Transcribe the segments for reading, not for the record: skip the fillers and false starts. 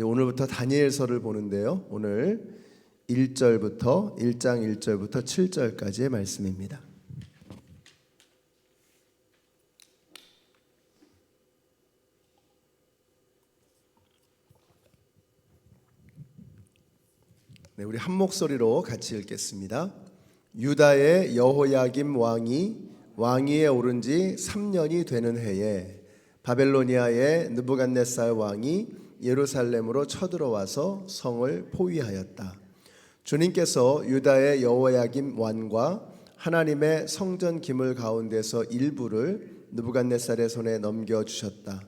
오늘부터 다니엘서를 보는데요. 오늘 1장 1절부터 7절까지의 말씀입니다. 네, 우리 한 목소리로 같이 읽겠습니다. 유다의 여호야김 왕이 왕위에 오른 지 3년이 되는 해에 바벨로니아의 느부갓네살 왕이 예루살렘으로 쳐들어와서 성을 포위하였다. 주님께서 유다의 여호야김 왕과 하나님의 성전 기물 가운데서 일부를 느부갓네살의 손에 넘겨주셨다.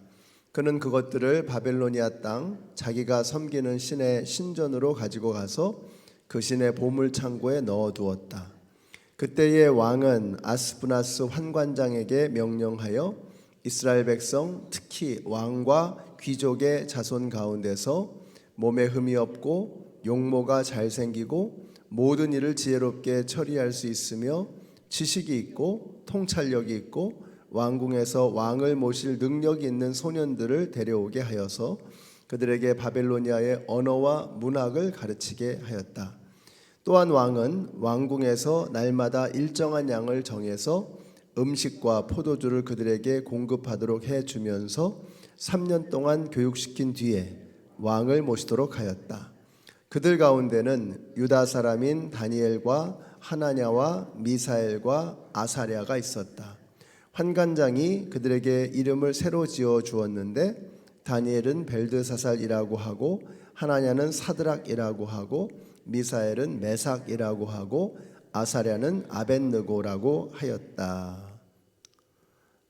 그는 그것들을 바벨로니아 땅 자기가 섬기는 신의 신전으로 가지고 가서 그 신의 보물창고에 넣어두었다. 그때의 왕은 아스부나스 환관장에게 명령하여 이스라엘 백성, 특히 왕과 귀족의 자손 가운데서 몸에 흠이 없고 용모가 잘생기고 모든 일을 지혜롭게 처리할 수 있으며 지식이 있고 통찰력이 있고 왕궁에서 왕을 모실 능력이 있는 소년들을 데려오게 하여서 그들에게 바벨로니아의 언어와 문학을 가르치게 하였다. 또한 왕은 왕궁에서 날마다 일정한 양을 정해서 음식과 포도주를 그들에게 공급하도록 해주면서 3년 동안 교육시킨 뒤에 왕을 모시도록 하였다. 그들 가운데는 유다 사람인 다니엘과 하나냐와 미사엘과 아사랴가 있었다. 환관장이 그들에게 이름을 새로 지어 주었는데 다니엘은 벨드사살이라고 하고 하나냐는 사드락이라고 하고 미사엘은 메삭이라고 하고 아사랴는 아벳느고라고 하였다.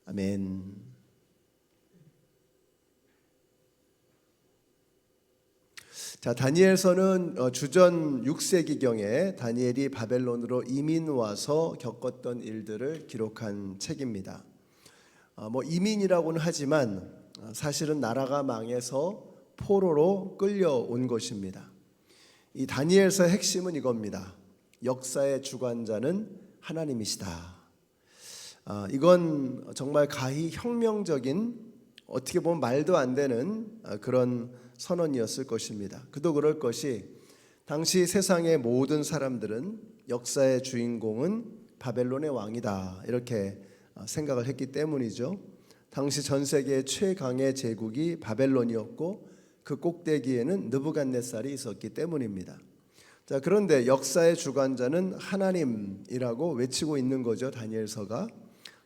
아멘. 자, 다니엘서는 주전 6세기경에 다니엘이 바벨론으로 이민 와서 겪었던 일들을 기록한 책입니다. 이민이라고는 하지만 사실은 나라가 망해서 포로로 끌려온 것입니다. 이 다니엘서의 핵심은 이겁니다. 역사의 주관자는 하나님이시다. 이건 정말 가히 혁명적인, 어떻게 보면 말도 안 되는 그런 선언이었을 것입니다. 그도 그럴 것이 당시 세상의 모든 사람들은 역사의 주인공은 바벨론의 왕이다 이렇게 생각을 했기 때문이죠. 당시 전 세계의 최강의 제국이 바벨론이었고 그 꼭대기에는 느부갓네살이 있었기 때문입니다. 자, 그런데 역사의 주관자는 하나님이라고 외치고 있는 거죠. 다니엘서가.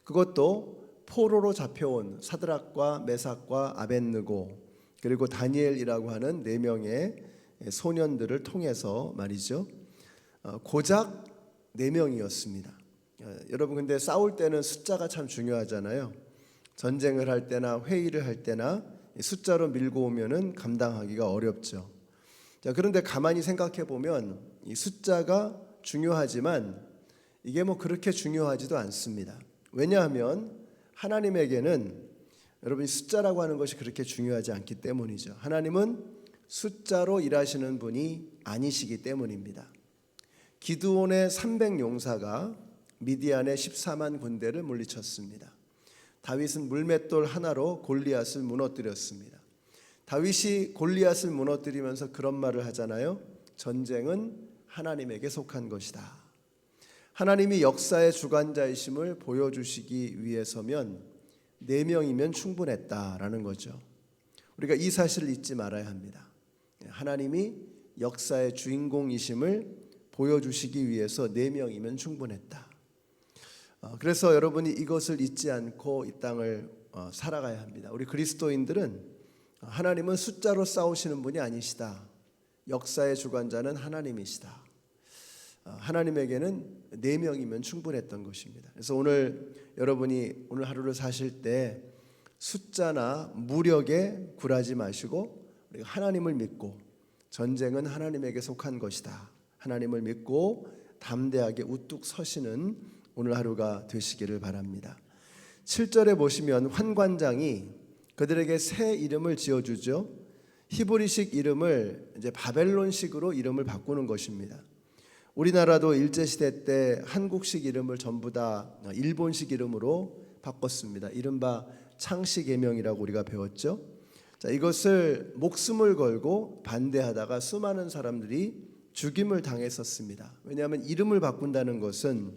그것도 포로로 잡혀온 사드락과 메삭과 아벳느고 그리고 다니엘이라고 하는 4명의 소년들을 통해서 말이죠. 고작 4명이었습니다. 여러분, 근데 싸울 때는 숫자가 참 중요하잖아요. 전쟁을 할 때나 회의를 할 때나 숫자로 밀고 오면은 감당하기가 어렵죠. 자, 그런데 가만히 생각해 보면 이 숫자가 중요하지만 이게 그렇게 중요하지도 않습니다. 왜냐하면 하나님에게는 여러분 숫자라고 하는 것이 그렇게 중요하지 않기 때문이죠. 하나님은 숫자로 일하시는 분이 아니시기 때문입니다. 기드온의 300용사가 미디안의 14만 군대를 물리쳤습니다. 다윗은 물맷돌 하나로 골리앗을 무너뜨렸습니다. 다윗이 골리앗을 무너뜨리면서 그런 말을 하잖아요. 전쟁은 하나님에게 속한 것이다. 하나님이 역사의 주관자이심을 보여주시기 위해서면 4명이면 충분했다라는 거죠. 우리가 이 사실을 잊지 말아야 합니다. 하나님이 역사의 주인공이심을 보여주시기 위해서 4명이면 충분했다. 그래서 여러분이 이것을 잊지 않고 이 땅을 살아가야 합니다. 우리 그리스도인들은 하나님은 숫자로 싸우시는 분이 아니시다. 역사의 주관자는 하나님이시다. 하나님에게는 4명이면 충분했던 것입니다. 그래서 오늘 여러분이 오늘 하루를 사실 때 숫자나 무력에 굴하지 마시고 우리가 하나님을 믿고 전쟁은 하나님에게 속한 것이다. 하나님을 믿고 담대하게 우뚝 서시는 오늘 하루가 되시기를 바랍니다. 7절에 보시면 환관장이 그들에게 새 이름을 지어주죠. 히브리식 이름을 이제 바벨론식으로 이름을 바꾸는 것입니다. 우리나라도 일제시대 때 한국식 이름을 전부 다 일본식 이름으로 바꿨습니다. 이른바 창씨개명이라고 우리가 배웠죠. 자, 이것을 목숨을 걸고 반대하다가 수많은 사람들이 죽임을 당했었습니다. 왜냐하면 이름을 바꾼다는 것은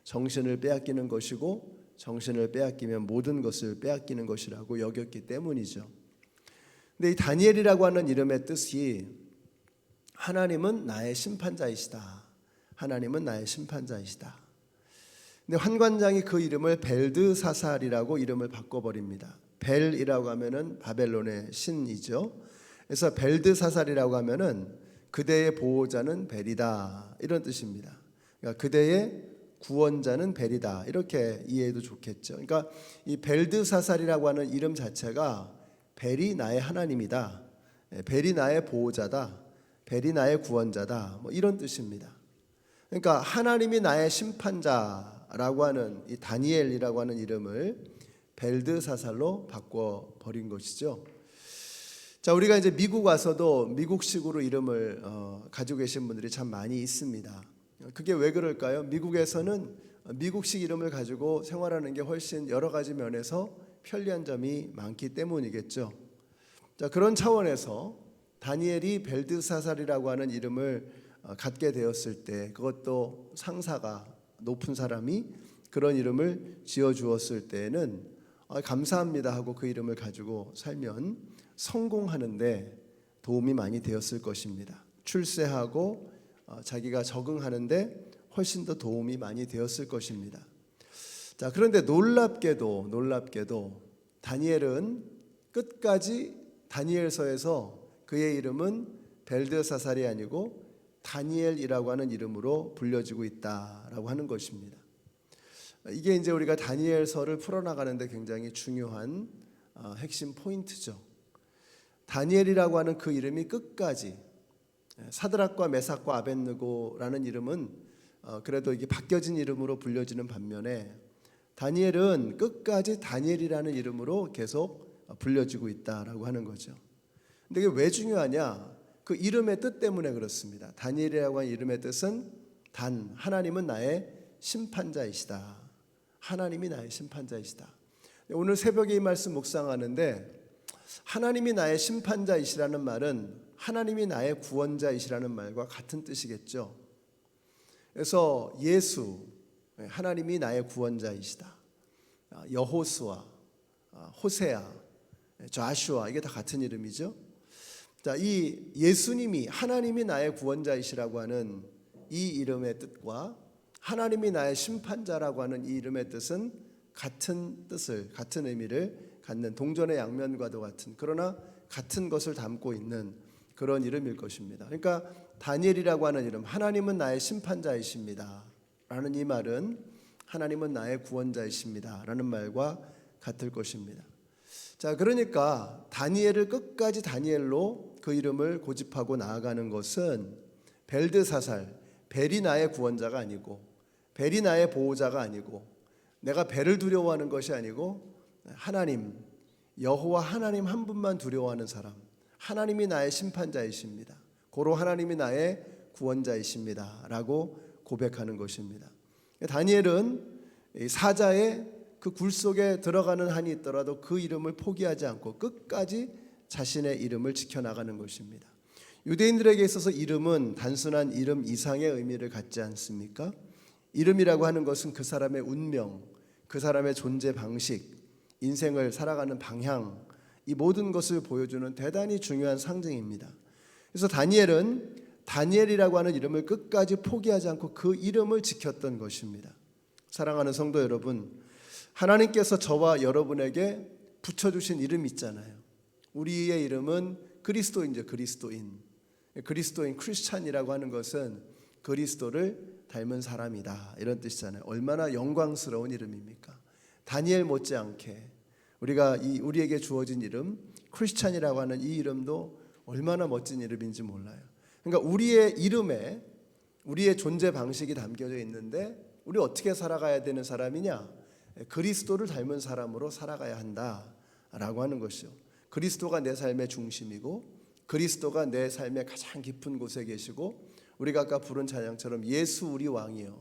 정신을 빼앗기는 것이고 정신을 빼앗기면 모든 것을 빼앗기는 것이라고 여겼기 때문이죠. 근데 이 다니엘이라고 하는 이름의 뜻이 하나님은 나의 심판자이시다. 하나님은 나의 심판자이시다. 근데 환관장이 그 이름을 벨드사살이라고 이름을 바꿔버립니다. 벨이라고 하면은 바벨론의 신이죠. 그래서 벨드사살이라고 하면은 그대의 보호자는 벨이다, 이런 뜻입니다. 그러니까 그대의 구원자는 벨이다, 이렇게 이해해도 좋겠죠. 그러니까 이 벨드사살이라고 하는 이름 자체가 벨이 나의 하나님이다, 벨이 나의 보호자다, 벨이 나의 구원자다, 뭐 이런 뜻입니다. 그러니까 하나님이 나의 심판자라고 하는 이 다니엘이라고 하는 이름을 벨드사살로 바꿔버린 것이죠. 자, 우리가 이제 미국 와서도 미국식으로 이름을 가지고 계신 분들이 참 많이 있습니다. 그게 왜 그럴까요? 미국에서는 미국식 이름을 가지고 생활하는 게 훨씬 여러 가지 면에서 편리한 점이 많기 때문이겠죠. 자, 그런 차원에서 다니엘이 벨드사살이라고 하는 이름을 갖게 되었을 때, 그것도 상사가 높은 사람이 그런 이름을 지어주었을 때에는 감사합니다 하고 그 이름을 가지고 살면 성공하는데 도움이 많이 되었을 것입니다. 출세하고 자기가 적응하는데 훨씬 더 도움이 많이 되었을 것입니다. 자, 그런데 놀랍게도 다니엘은 끝까지 다니엘서에서 그의 이름은 벨드사살이 아니고 다니엘이라고 하는 이름으로 불려지고 있다라고 하는 것입니다. 이게 이제 우리가 다니엘서를 풀어나가는데 굉장히 중요한 핵심 포인트죠. 다니엘이라고 하는 그 이름이 끝까지, 사드락과 메삭과 아벳느고라는 이름은 그래도 이게 바뀌어진 이름으로 불려지는 반면에 다니엘은 끝까지 다니엘이라는 이름으로 계속 불려지고 있다라고 하는 거죠. 근데 이게 왜 중요하냐? 그 이름의 뜻 때문에 그렇습니다. 다니엘이라고 하는 이름의 뜻은 하나님은 나의 심판자이시다. 하나님이 나의 심판자이시다. 오늘 새벽에 이 말씀 묵상하는데 하나님이 나의 심판자이시라는 말은 하나님이 나의 구원자이시라는 말과 같은 뜻이겠죠. 그래서 예수, 하나님이 나의 구원자이시다. 여호수아, 호세아, 좌슈아, 이게 다 같은 이름이죠. 자, 이 예수님이 하나님이 나의 구원자이시라고 하는 이 이름의 뜻과 하나님이 나의 심판자라고 하는 이 이름의 뜻은 같은 뜻을, 같은 의미를 갖는 동전의 양면과도 같은, 그러나 같은 것을 담고 있는 그런 이름일 것입니다. 그러니까 다니엘이라고 하는 이름, 하나님은 나의 심판자이십니다 라는 이 말은 하나님은 나의 구원자이십니다 라는 말과 같을 것입니다. 자, 그러니까 다니엘을 끝까지 다니엘로 그 이름을 고집하고 나아가는 것은 벨드사살, 벨이 나의 구원자가 아니고 벨이 나의 보호자가 아니고 내가 벨을 두려워하는 것이 아니고 하나님, 여호와 하나님 한 분만 두려워하는 사람, 하나님이 나의 심판자이십니다. 고로 하나님이 나의 구원자이십니다 라고 고백하는 것입니다. 다니엘은 사자의 그 굴 속에 들어가는 한이 있더라도 그 이름을 포기하지 않고 끝까지 자신의 이름을 지켜나가는 것입니다. 유대인들에게 있어서 이름은 단순한 이름 이상의 의미를 갖지 않습니까? 이름이라고 하는 것은 그 사람의 운명, 그 사람의 존재 방식, 인생을 살아가는 방향, 이 모든 것을 보여주는 대단히 중요한 상징입니다. 그래서 다니엘은 다니엘이라고 하는 이름을 끝까지 포기하지 않고 그 이름을 지켰던 것입니다. 사랑하는 성도 여러분, 하나님께서 저와 여러분에게 붙여주신 이름 있잖아요. 우리의 이름은 그리스도인이죠. 그리스도인 크리스찬이라고 하는 것은 그리스도를 닮은 사람이다, 이런 뜻이잖아요. 얼마나 영광스러운 이름입니까? 다니엘 못지않게 우리에게 주어진 이름 크리스찬이라고 하는 이 이름도 얼마나 멋진 이름인지 몰라요. 그러니까 우리의 이름에 우리의 존재 방식이 담겨져 있는데 우리 어떻게 살아가야 되는 사람이냐? 그리스도를 닮은 사람으로 살아가야 한다라고 하는 것이죠. 그리스도가 내 삶의 중심이고 그리스도가 내 삶의 가장 깊은 곳에 계시고 우리가 아까 부른 찬양처럼 예수 우리 왕이요,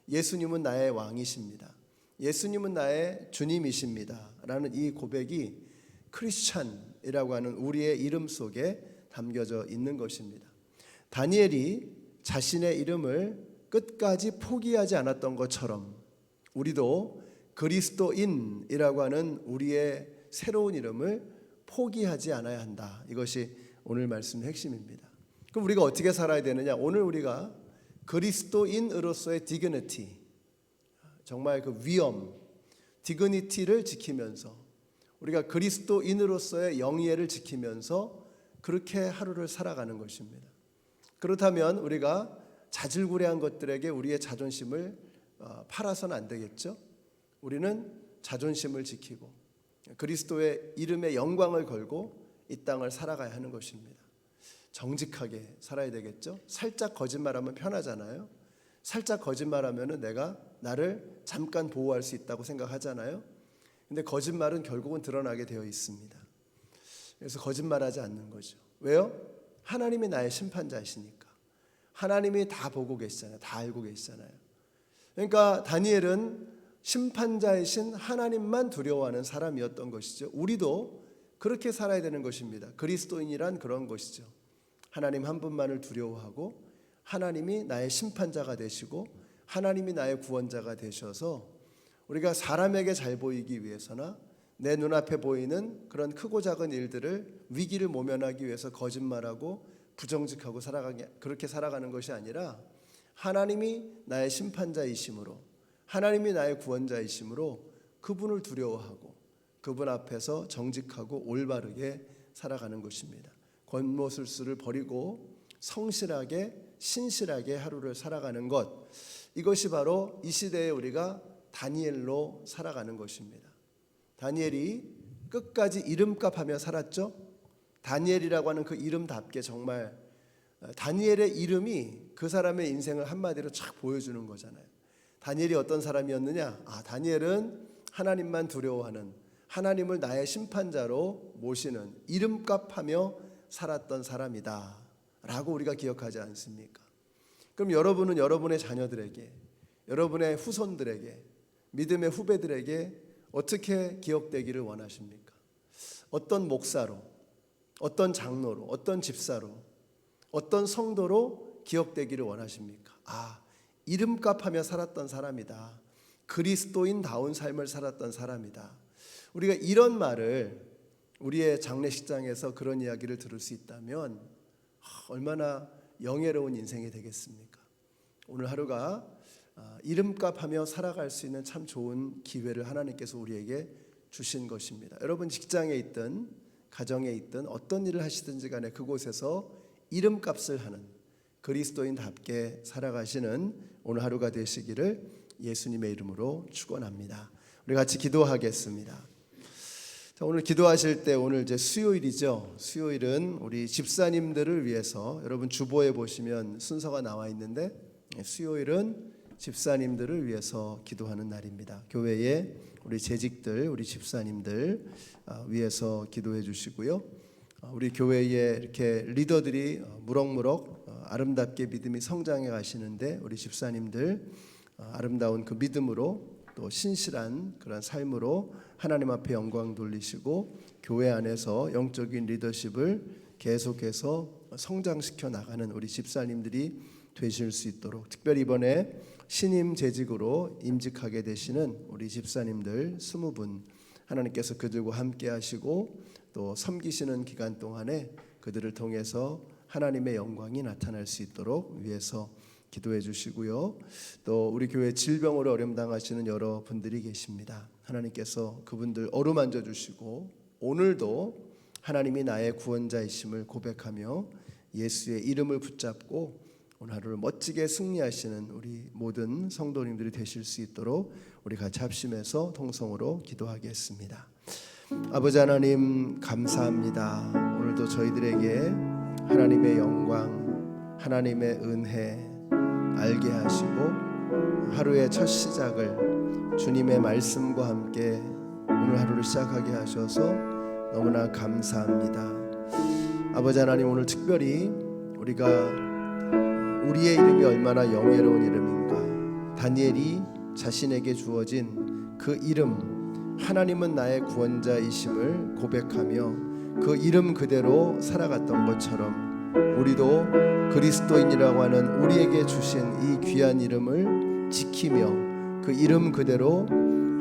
예수님은 나의 왕이십니다, 예수님은 나의 주님이십니다 라는 이 고백이 크리스찬, 이라고 하는 우리의 이름 속에 담겨져 있는 것입니다. 다니엘이 자신의 이름을 끝까지 포기하지 않았던 것처럼 우리도 그리스도인이라고 하는 우리의 새로운 이름을 포기하지 않아야 한다. 이것이 오늘 말씀의 핵심입니다. 그럼 우리가 어떻게 살아야 되느냐? 오늘 우리가 그리스도인으로서의 디그니티, 정말 그 위엄, 디그니티를 지키면서 우리가 그리스도인으로서의 영예를 지키면서 그렇게 하루를 살아가는 것입니다. 그렇다면 우리가 자질구레한 것들에게 우리의 자존심을 팔아서는 안 되겠죠. 우리는 자존심을 지키고 그리스도의 이름의 영광을 걸고 이 땅을 살아가야 하는 것입니다. 정직하게 살아야 되겠죠. 살짝 거짓말하면 편하잖아요. 살짝 거짓말하면 내가 나를 잠깐 보호할 수 있다고 생각하잖아요. 근데 거짓말은 결국은 드러나게 되어 있습니다. 그래서 거짓말하지 않는 거죠. 왜요? 하나님이 나의 심판자이시니까. 하나님이 다 보고 계시잖아요. 다 알고 계시잖아요. 그러니까 다니엘은 심판자이신 하나님만 두려워하는 사람이었던 것이죠. 우리도 그렇게 살아야 되는 것입니다. 그리스도인이란 그런 것이죠. 하나님 한 분만을 두려워하고 하나님이 나의 심판자가 되시고 하나님이 나의 구원자가 되셔서 우리가 사람에게 잘 보이기 위해서나 내 눈앞에 보이는 그런 크고 작은 일들을 위기를 모면하기 위해서 거짓말하고 부정직하고 그렇게 살아가는 것이 아니라 하나님이 나의 심판자이심으로 하나님이 나의 구원자이심으로 그분을 두려워하고 그분 앞에서 정직하고 올바르게 살아가는 것입니다. 권모술수를 버리고 성실하게 신실하게 하루를 살아가는 것, 이것이 바로 이 시대에 우리가 다니엘로 살아가는 것입니다. 다니엘이 끝까지 이름값하며 살았죠. 다니엘이라고 하는 그 이름답게 정말 다니엘의 이름이 그 사람의 인생을 한마디로 쫙 보여주는 거잖아요. 다니엘이 어떤 사람이었느냐? 다니엘은 하나님만 두려워하는, 하나님을 나의 심판자로 모시는, 이름값하며 살았던 사람이다 라고 우리가 기억하지 않습니까? 그럼 여러분은 여러분의 자녀들에게, 여러분의 후손들에게, 믿음의 후배들에게 어떻게 기억되기를 원하십니까? 어떤 목사로, 어떤 장로로, 어떤 집사로, 어떤 성도로 기억되기를 원하십니까? 이름값하며 살았던 사람이다. 그리스도인다운 삶을 살았던 사람이다. 우리가 이런 말을 우리의 장례식장에서 그런 이야기를 들을 수 있다면 얼마나 영예로운 인생이 되겠습니까? 오늘 하루가 이름값하며 살아갈 수 있는 참 좋은 기회를 하나님께서 우리에게 주신 것입니다. 여러분 직장에 있든 가정에 있든 어떤 일을 하시든지 간에 그곳에서 이름값을 하는 그리스도인답게 살아가시는 오늘 하루가 되시기를 예수님의 이름으로 축원합니다. 우리 같이 기도하겠습니다. 자, 오늘 기도하실 때 오늘 이제 수요일이죠. 수요일은 우리 집사님들을 위해서 여러분 주보에 보시면 순서가 나와 있는데 수요일은 집사님들을 위해서 기도하는 날입니다. 교회에 우리 재직들, 우리 집사님들 위해서 기도해 주시고요. 우리 교회에 이렇게 리더들이 무럭무럭 아름답게 믿음이 성장해 가시는데 우리 집사님들 아름다운 그 믿음으로 또 신실한 그런 삶으로 하나님 앞에 영광 돌리시고 교회 안에서 영적인 리더십을 계속해서 성장시켜 나가는 우리 집사님들이 되실 수 있도록 특별히 이번에 신임 재직으로 임직하게 되시는 우리 집사님들 20분 하나님께서 그들과 함께 하시고 또 섬기시는 기간 동안에 그들을 통해서 하나님의 영광이 나타날 수 있도록 위해서 기도해 주시고요. 또 우리 교회 질병으로 어려움 당하시는 여러 분들이 계십니다. 하나님께서 그분들 어루만져 주시고 오늘도 하나님이 나의 구원자이심을 고백하며 예수의 이름을 붙잡고 오늘 하루를 멋지게 승리하시는 우리 모든 성도님들이 되실 수 있도록 우리 같이 합심해서 통성으로 기도하겠습니다. 아버지 하나님 감사합니다. 오늘도 저희들에게 하나님의 영광, 하나님의 은혜 알게 하시고 하루의 첫 시작을 주님의 말씀과 함께 오늘 하루를 시작하게 하셔서 너무나 감사합니다. 아버지 하나님 오늘 특별히 우리가 우리의 이름이 얼마나 영예로운 이름인가, 다니엘이 자신에게 주어진 그 이름 하나님은 나의 구원자이심을 고백하며 그 이름 그대로 살아갔던 것처럼 우리도 그리스도인이라고 하는 우리에게 주신 이 귀한 이름을 지키며 그 이름 그대로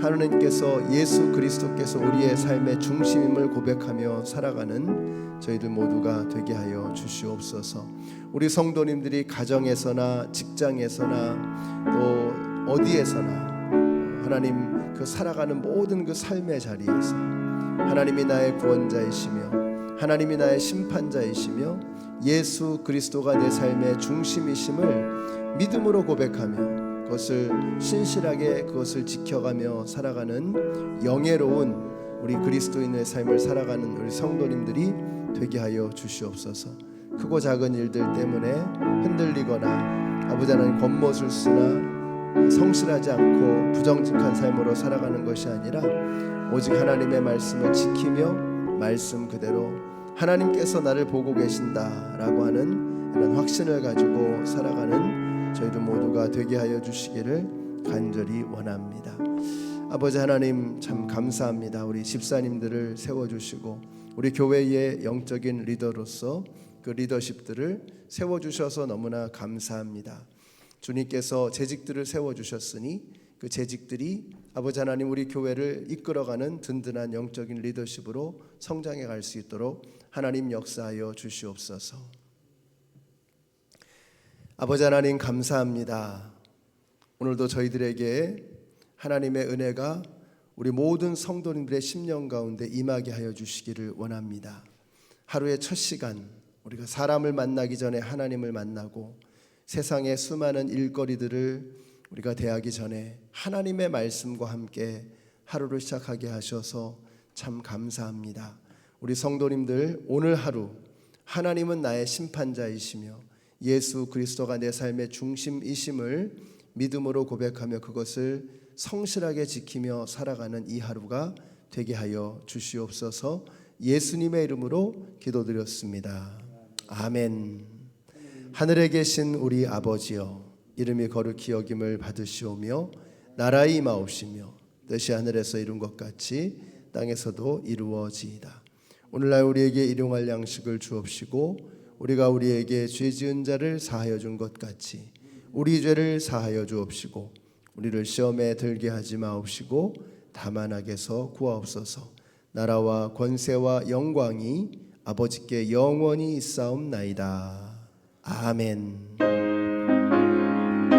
하나님께서 예수 그리스도께서 우리의 삶의 중심임을 고백하며 살아가는 저희들 모두가 되게 하여 주시옵소서. 우리 성도님들이 가정에서나 직장에서나 또 어디에서나 하나님 그 살아가는 모든 그 삶의 자리에서 하나님이 나의 구원자이시며 하나님이 나의 심판자이시며 예수 그리스도가 내 삶의 중심이심을 믿음으로 고백하며 그것을 신실하게 그것을 지켜가며 살아가는 영예로운 우리 그리스도인의 삶을 살아가는 우리 성도님들이 되게 하여 주시옵소서. 크고 작은 일들 때문에 흔들리거나 아버지 하나님 겉멋을 쓰나 성실하지 않고 부정직한 삶으로 살아가는 것이 아니라 오직 하나님의 말씀을 지키며 말씀 그대로 하나님께서 나를 보고 계신다라고 하는 이런 확신을 가지고 살아가는 저희들 모두가 되게 하여 주시기를 간절히 원합니다. 아버지 하나님 참 감사합니다. 우리 집사님들을 세워주시고 우리 교회의 영적인 리더로서 그 리더십들을 세워주셔서 너무나 감사합니다. 주님께서 재직들을 세워주셨으니 그 재직들이 아버지 하나님 우리 교회를 이끌어가는 든든한 영적인 리더십으로 성장해 갈 수 있도록 하나님 역사하여 주시옵소서. 아버지 하나님 감사합니다. 오늘도 저희들에게 하나님의 은혜가 우리 모든 성도님들의 심령 가운데 임하게 하여 주시기를 원합니다. 하루의 첫 시간 우리가 사람을 만나기 전에 하나님을 만나고 세상의 수많은 일거리들을 우리가 대하기 전에 하나님의 말씀과 함께 하루를 시작하게 하셔서 참 감사합니다. 우리 성도님들 오늘 하루 하나님은 나의 심판자이시며 예수 그리스도가 내 삶의 중심이심을 믿음으로 고백하며 그것을 성실하게 지키며 살아가는 이 하루가 되게 하여 주시옵소서. 예수님의 이름으로 기도드렸습니다. 아멘. 하늘에 계신 우리 아버지여, 이름이 거룩히 여김을 받으시오며 나라의 임하옵시며 뜻이 하늘에서 이룬 것 같이 땅에서도 이루어지이다. 오늘날 우리에게 일용할 양식을 주옵시고 우리가 우리에게 죄 지은 자를 사하여 준 것 같이 우리 죄를 사하여 주옵시고 우리를 시험에 들게 하지 마옵시고 다만 악에서 구하옵소서. 나라와 권세와 영광이 아버지께 영원히 있사옵나이다. 아멘.